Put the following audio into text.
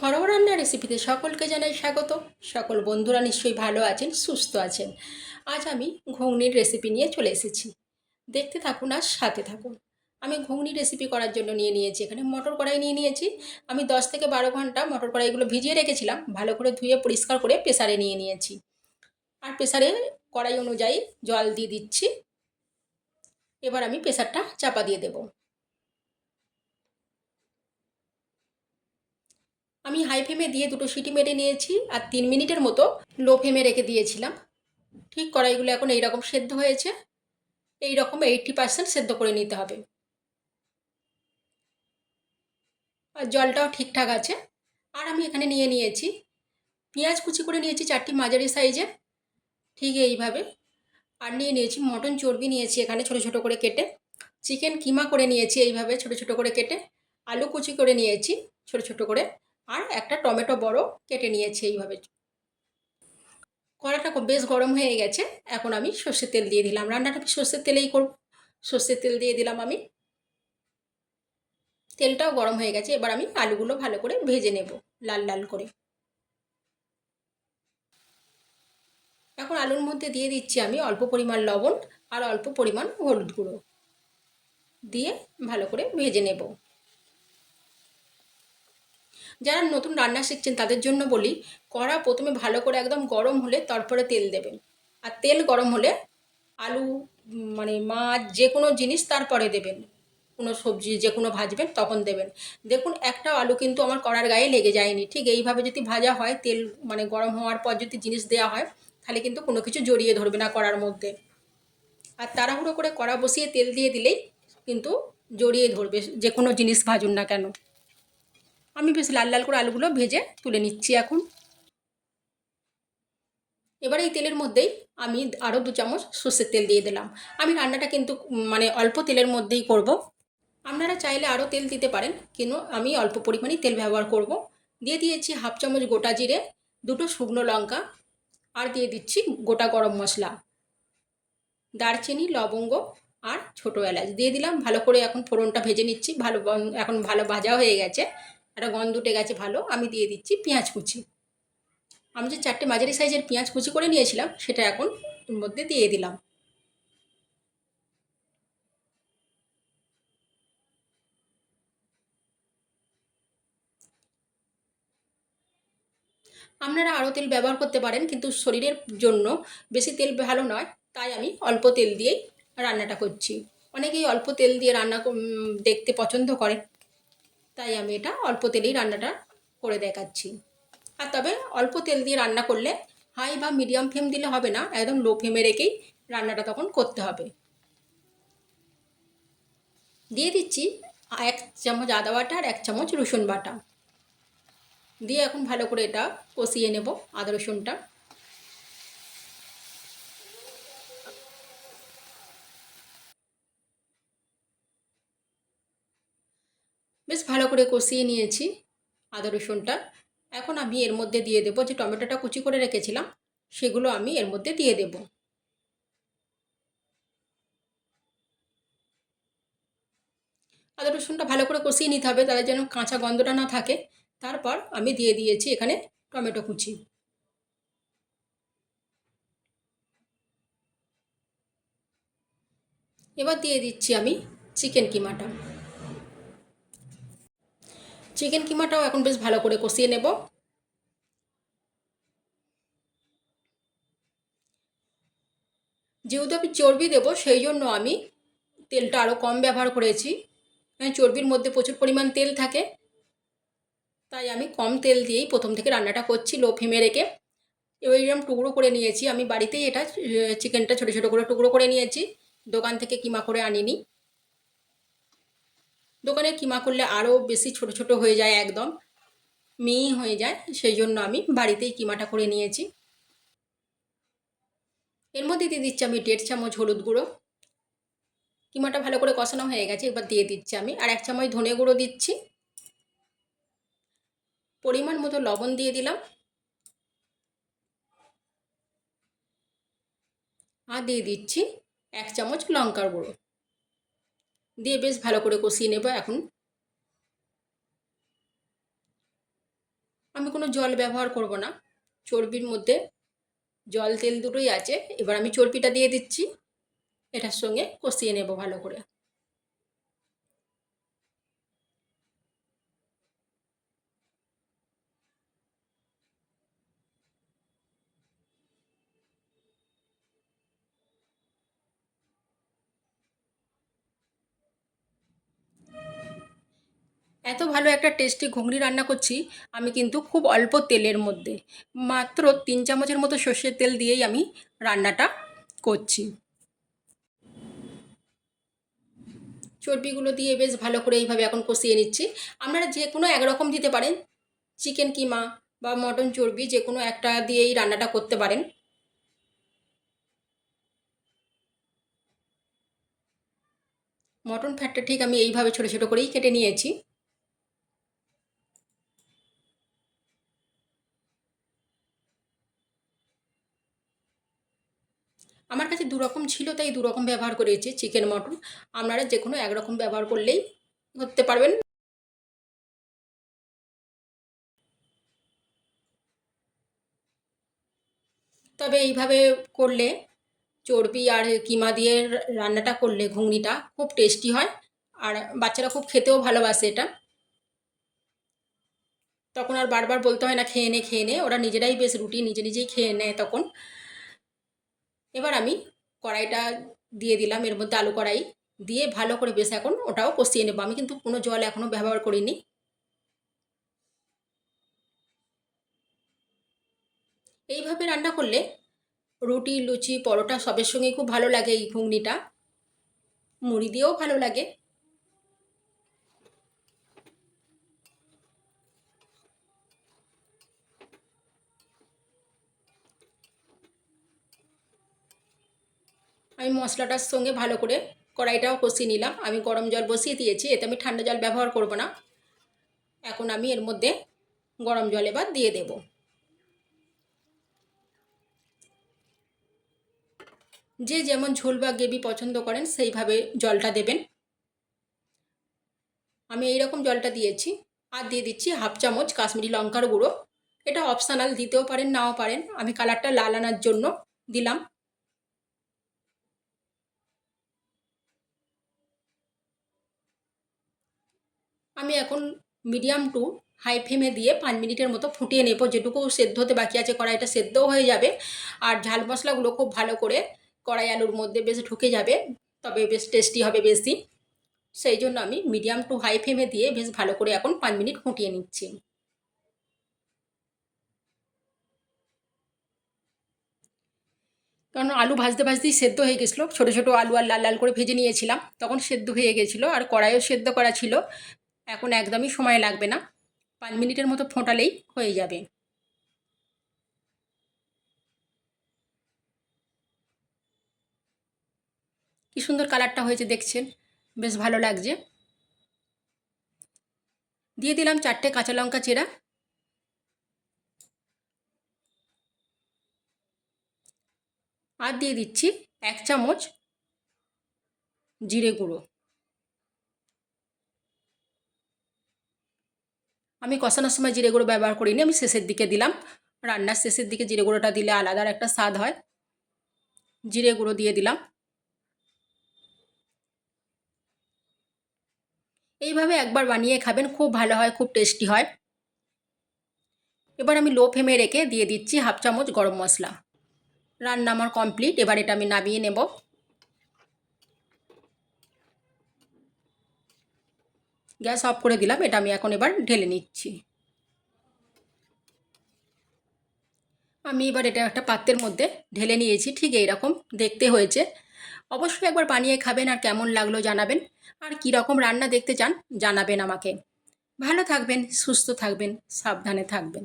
ঘরোয়া রান্নার রেসিপিতে সকলকে জানাই স্বাগত। সকল বন্ধুরা নিশ্চয়ই ভালো আছেন, সুস্থ আছেন। আজ আমি ঘুগনির রেসিপি নিয়ে চলে এসেছি। দেখতে থাকুন আর সাথে থাকুন। আমি ঘুগনি রেসিপি করার জন্য নিয়ে নিয়েছি এখানে মটর কড়াই নিয়ে নিয়েছি। আমি 10 থেকে 12 ঘন্টা মটর কড়াইগুলো ভিজিয়ে রেখেছিলাম, ভালো করে ধুয়ে পরিষ্কার করে প্রেসারে নিয়ে নিয়েছি। আর প্রেসারে কড়াই অনুযায়ী জল দিয়ে দিচ্ছি। এবার আমি প্রেসারটা চাপা দিয়ে দেবো। আমি হাই ফ্লেমে দিয়ে দুটো সিটি মেরে নিয়েছি আর 3 মিনিটের মতো লো ফ্লেমে রেখে দিয়েছিলাম। ঠিক কড়াইগুলো এখন এইরকম সেদ্ধ হয়েছে। এইরকম 80% সেদ্ধ করে নিতে হবে। আর জলটাও ঠিকঠাক আছে। আর আমি এখানে নিয়ে নিয়েছি পেঁয়াজ কুচি করে নিয়েছি 4টি মাঝারি সাইজের, ঠিক এইভাবে। আর নিয়ে নিয়েছি মটন চর্বি নিয়েছি এখানে ছোট ছোট করে কেটে। চিকেন কিমা করে নিয়েছি এইভাবে ছোট ছোট করে কেটে। আলু কুচি করে নিয়েছি ছোট ছোট করে। আর একটা টমেটো বড় কেটে নিয়েছি এইভাবে। কড়াটা বেশ গরম হয়ে গেছে। এখন আমি সর্ষের তেল দিয়ে দিলাম, রান্নাটা আমি সর্ষের তেলেই করব। সর্ষের তেল দিয়ে দিলাম আমি। তেলটাও গরম হয়ে গেছে। এবার আমি আলুগুলো ভালো করে ভেজে নেব, লাল লাল করে। এখন আলুর মধ্যে দিয়ে দিচ্ছি আমি অল্প পরিমাণ লবণ আর অল্প পরিমাণ হলুদ গুঁড়ো দিয়ে ভালো করে ভেজে নেব। যারা নতুন রান্না শিখছেন তাদের জন্য বলি, কড়া প্রথমে ভালো করে একদম গরম হলে তারপরে তেল দেবেন। আর তেল গরম হলে আলু মানে মাছ যে কোনো জিনিস তারপরে দেবেন। কোনো সবজি যে কোনো ভাজবেন তখন দেবেন। দেখুন একটা আলু কিন্তু আমার কড়ার গায়ে লেগে যায়নি। ঠিক এইভাবে যদি ভাজা হয়, তেল মানে গরম হওয়ার পর যদি জিনিস দেওয়া হয়, তাহলে কিন্তু কোনো কিছু জড়িয়ে ধরবে না কড়ার মধ্যে। আর তাড়াহুড়ো করে কড়া বসিয়ে তেল দিয়ে দিলেই কিন্তু জড়িয়ে ধরবে, যে কোনো জিনিস ভাজুন না কেন। আমি বেশ লাল লাল করে আলুগুলো ভেজে তুলে নিচ্ছি এখন। এবার এই তেলের মধ্যেই আমি আরও 2 চামচ সর্ষের তেল দিয়ে দিলাম। আমি রান্নাটা কিন্তু মানে অল্প তেলের মধ্যেই করব। আপনারা চাইলে আরও তেল দিতে পারেন, কিন্তু আমি অল্প পরিমাণেই তেল ব্যবহার করব। দিয়ে দিয়েছি হাফ চামচ গোটা জিরে, দুটো শুকনো লঙ্কা, আর দিয়ে দিচ্ছি গোটা গরম মশলা, দারচিনি, লবঙ্গ আর ছোটো এলাচ দিয়ে দিলাম। ভালো করে এখন ফোড়নটা ভেজে নিচ্ছি। এখন ভালো ভাজা হয়ে গেছে, একটা গন্ধ উঠে গেছে ভালো। আমি দিয়ে দিচ্ছি পেঁয়াজ কুচি। আমি যে 4টে মাঝারি সাইজের পেঁয়াজ কুচি করে নিয়েছিলাম সেটা এখন এর মধ্যে দিয়ে দিলাম। আপনারা আরও তেল ব্যবহার করতে পারেন, কিন্তু শরীরের জন্য বেশি তেল ভালো নয়। তাই আমি অল্প তেল দিয়েই রান্নাটা করছি। অনেকেই অল্প তেল দিয়ে রান্না দেখতে পছন্দ করেন, তাই আমি এটা অল্প তেলেই রান্নাটা করে দেখাচ্ছি। আর তবে অল্প তেল দিয়ে রান্না করলে হাই বা মিডিয়াম ফ্লেম দিলে হবে না, একদম লো ফ্লেমে রেখেই রান্নাটা তখন করতে হবে। দিয়ে দিচ্ছি 1 চামচ আদা বাটা আর 1 চামচ রসুন বাটা দিয়ে এখন ভালো করে এটা কষিয়ে নেব আদা রসুনটা। বেশ ভালো করে কষিয়ে নিয়েছি আদা রসুনটা। এখন আমি এর মধ্যে দিয়ে দেবো যে টমেটোটা কুচি করে রেখেছিলাম, সেগুলো আমি এর মধ্যে দিয়ে দেব। আদা রসুনটা ভালো করে কষিয়ে নিতে হবে, তাদের যেন কাঁচা গন্ধটা না থাকে। তারপর আমি দিয়ে দিয়েছি এখানে টমেটো কুচি। এবার দিয়ে দিচ্ছি আমি চিকেন কিমাটা। চিকেন কিমাটাও এখন বেশ ভালো করে কষিয়ে নেব। যেহেতু আমি চর্বি দেবো সেই জন্য আমি তেলটা আরও কম ব্যবহার করেছি। চর্বির মধ্যে প্রচুর পরিমাণ তেল থাকে, তাই আমি কম তেল দিয়েই প্রথম থেকে রান্নাটা করছি লো ফ্লেমে রেখে। এবার এরকম টুকরো করে নিয়েছি আমি বাড়িতেই, এটা চিকেনটা ছোটো ছোটো করে টুকরো করে নিয়েছি, দোকান থেকে কিমা করে আনিনি। দোকানে কিমা করলে আরও বেশি ছোট ছোট হয়ে যায়, একদম মিহি হয়ে যায়। সেই জন্য আমি বাড়িতেই কিমাটা করে নিয়েছি। এর মধ্যে দিয়ে দিচ্ছি আমি 1.5 চামচ হলুদ গুঁড়ো। কিমাটা ভালো করে কষানো হয়ে গেছে, এবার দিয়ে দিচ্ছি আমি আর 1 চামচ ধনে গুঁড়ো দিচ্ছি। পরিমাণ মতো লবণ দিয়ে দিলাম। আর দিয়ে দিচ্ছি 1 চামচ লঙ্কার গুঁড়ো দিয়ে বেশ ভালো করে কষিয়ে নেব এখন। আমি কোনো জল ব্যবহার করব না, চর্বির মধ্যে জল তেল দুটোই আছে। এবার আমি চর্বিটা দিয়ে দিচ্ছি, এটার সঙ্গে কষিয়ে নেব ভালো করে। এত ভালো একটা টেস্টি ঘুগনি রান্না করছি আমি কিন্তু খুব অল্প তেলের মধ্যে, মাত্র 3 চামচের মতো সর্ষের তেল দিয়েই আমি রান্নাটা করছি। চর্বিগুলো দিয়ে বেশ ভালো করে এইভাবে এখন কষিয়ে নিচ্ছি। আপনারা যে কোনো একরকম দিতে পারেন, চিকেন কিমা বা মটন চর্বি যে কোনো একটা দিয়েই রান্নাটা করতে পারেন। মটন ফ্যাটটা ঠিক আমি এইভাবে ছোটো ছোটো করেই কেটে নিয়েছি। আমার কাছে দুরকম ছিল তাই দুরকম ব্যবহার করেছি চিকেন মটন। আপনারা যে কোনো একরকম ব্যবহার করলেই করতে পারবেন। তবে এইভাবে করলে, চর্বি আর কিমা দিয়ে রান্নাটা করলে ঘুগনিটা খুব টেস্টি হয়, আর বাচ্চারা খুব খেতেও ভালোবাসে এটা। তখন আর বারবার বলতে হয় না খেয়ে নে খেয়ে নে, ওরা নিজেরাই বেশ রুটি নিজে নিজেই খেয়ে নেয় তখন। এবার আমি কড়াইটা দিয়ে দিলাম, এর মধ্যে আলু কড়াই দিয়ে ভালো করে বেশ এখন ওটাও কষিয়ে নেবো। আমি কিন্তু কোনো জল এখনও ব্যবহার করিনি। এইভাবে রান্না করলে রুটি লুচি পরোটা সবের সঙ্গেই খুব ভালো লাগে এই ঘুগনিটা, মুড়ি দিয়েও ভালো লাগে। আমি মশলাটার সঙ্গে ভালো করে কড়াইটাও কষিয়ে নিলাম। আমি গরম জল বসিয়ে দিয়েছি, এতে আমি ঠান্ডা জল ব্যবহার করব না। এখন আমি এর মধ্যে গরম জল এবার দিয়ে দেব। যে যেমন ঝোল বা গ্রেভি পছন্দ করেন সেইভাবে জলটা দেবেন। আমি এই রকম জলটা দিয়েছি। আর দিয়ে দিচ্ছি হাফ চামচ কাশ্মীরি লঙ্কার গুঁড়ো। এটা অপশানাল, দিতেও পারেন নাও পারেন, আমি কালারটা লাল আনার জন্য দিলাম। আমি এখন মিডিয়াম টু হাই ফ্লেমে দিয়ে 5 মিনিটের মতো ফুটিয়ে নেব, যেটুকু সেদ্ধ হতে বাকি আছে কড়াইটা সেদ্ধও হয়ে যাবে। আর ঝাল মশলাগুলো খুব ভালো করে কড়াই আলুর মধ্যে বেশ ঢুকে যাবে, তবে বেশ টেস্টি হবে বেশি। সেই জন্য আমি মিডিয়াম টু হাই ফ্লেমে দিয়ে বেশ ভালো করে এখন 5 মিনিট ফুটিয়ে নিচ্ছি। কারণ আলু ভাজতে ভাজতেই সেদ্ধ হয়ে গেছিলো, ছোটো ছোটো আলু আর লাল লাল করে ভেজে নিয়েছিলাম, তখন সেদ্ধ হয়ে গেছিলো আর কড়াইও সেদ্ধ করা ছিল। এখন একদমই সময় লাগবে না, 5 মিনিটের মতো ফোটালেই হয়ে যাবে। কি সুন্দর কালারটা হয়েছে দেখছেন, বেশ ভালো লাগছে। দিয়ে দিলাম 4টে কাঁচা লঙ্কা চেরা, আর দিয়ে দিচ্ছি 1 চামচ জিরে গুঁড়ো। আমি কষানোর সময় জিরে গুঁড়ো ব্যবহার করিনি, আমি শেষের দিকে দিলাম। রান্নার শেষের দিকে জিরে গুঁড়োটা দিলে আলাদা একটা স্বাদ হয়। জিরে গুঁড়ো দিয়ে দিলাম। এইভাবে একবার বানিয়ে খাবেন, খুব ভালো হয়, খুব টেস্টি হয়। এবার আমি লো ফ্লেমে রেখে দিয়ে দিচ্ছি হাফ চামচ গরম মশলা। রান্না আমার কমপ্লিট, এবার এটা আমি নামিয়ে নেব। গ্যাস অফ করে দিলাম, এটা আমি এখন এবার ঢেলে নিচ্ছি। আমি এবার এটা একটা পাত্রের মধ্যে ঢেলে নিয়েছি, ঠিক এইরকম দেখতে হয়েছে। অবশ্যই একবার বানিয়ে খাবেন আর কেমন লাগলো জানাবেন। আর কী রকম রান্না দেখতে চান জানাবেন আমাকে। ভালো থাকবেন, সুস্থ থাকবেন, সাবধানে থাকবেন।